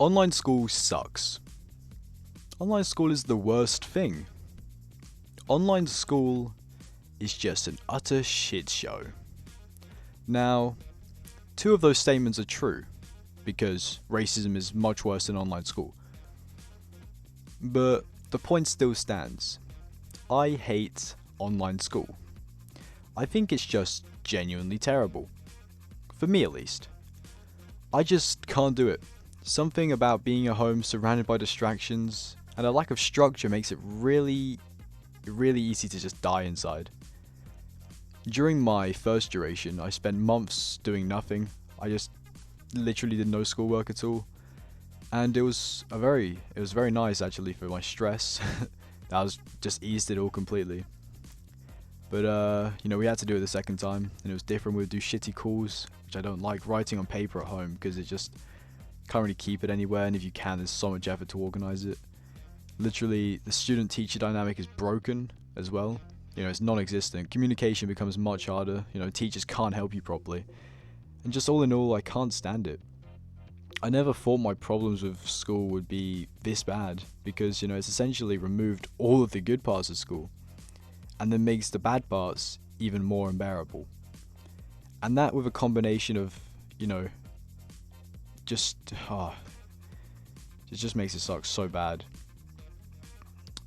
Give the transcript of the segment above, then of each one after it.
Online school sucks. Online school is the worst thing. Online school is just an utter shit show. Now, two of those statements are true, because racism is much worse than online school. But the point still stands. I hate online school. I think it's just genuinely terrible. For me at least. I just can't do it. Something about being at home surrounded by distractions and a lack of structure makes it really easy to just die inside. During my first duration, I spent months doing nothing. I just literally did no schoolwork at all. And it was very nice actually for my stress. That was just eased it all completely. But we had to do it the second time, and it was different. We would do shitty calls, which I don't like. Writing on paper at home because it just can't really keep it anywhere, and if you can, there's so much effort to organize it. Literally, the student-teacher dynamic is broken as well. It's non-existent. Communication becomes much harder. Teachers can't help you properly, and just all in all, I can't stand it. I never thought my problems with school would be this bad because it's essentially removed all of the good parts of school, and then makes the bad parts even more unbearable. And that with a combination of, it just makes it suck so bad.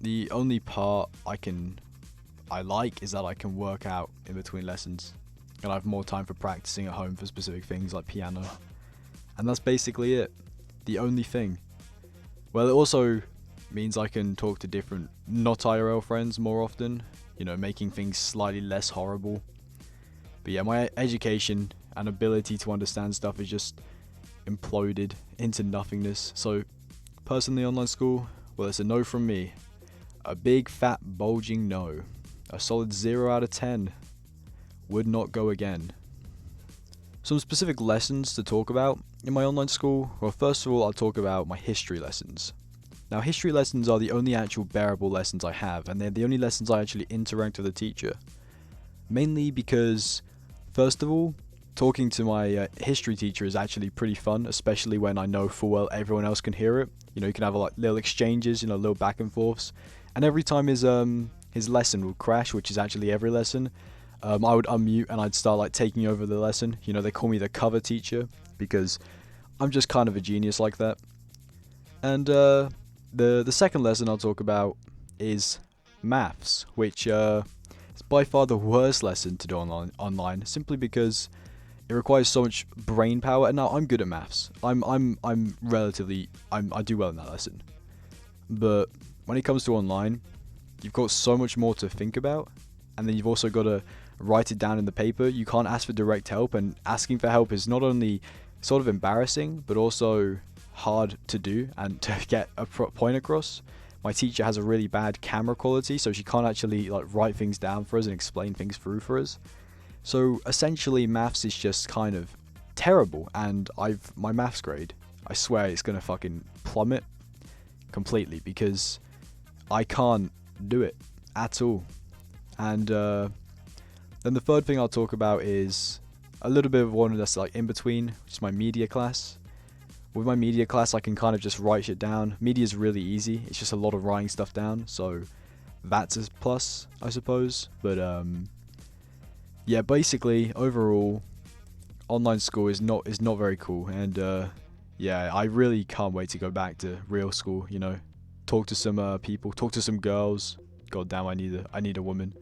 The only part I like is that I can work out in between lessons, and I have more time for practicing at home for specific things like piano. And that's basically it. The only thing. Well, it also means I can talk to different not IRL friends more often, making things slightly less horrible. But yeah, my education and ability to understand stuff is just imploded into nothingness. So, personally, online school, well, it's a no from me. A big, fat, bulging no. A solid 0 out of 10. Would not go again. Some specific lessons to talk about in my online school. Well, first of all, I'll talk about my history lessons. Now, history lessons are the only actual bearable lessons I have, and they're the only lessons I actually interact with the teacher. Mainly because, first of all, talking to my history teacher is actually pretty fun, especially when I know full well everyone else can hear it. You can have little exchanges, little back and forths. And every time his lesson would crash, which is actually every lesson, I would unmute and I'd start taking over the lesson. They call me the cover teacher because I'm just kind of a genius like that. And the second lesson I'll talk about is maths, which is by far the worst lesson to do online, simply because it requires so much brain power. And now I'm good at maths. I do well in that lesson. But when it comes to online, you've got so much more to think about, and then you've also got to write it down in the paper. You can't ask for direct help, and asking for help is not only sort of embarrassing, but also hard to do and to get a point across. My teacher has a really bad camera quality, so she can't actually write things down for us and explain things through for us. So essentially, maths is just kind of terrible, and my maths grade, I swear it's gonna fucking plummet completely because I can't do it at all. And then the third thing I'll talk about is a little bit of one that's in between, which is my media class. With my media class, I can kind of just write shit down. Media is really easy. It's just a lot of writing stuff down, so that's a plus, I suppose. But yeah, basically, overall, online school is not very cool. And yeah, I really can't wait to go back to real school. Talk to some people, talk to some girls. God damn, I need a woman.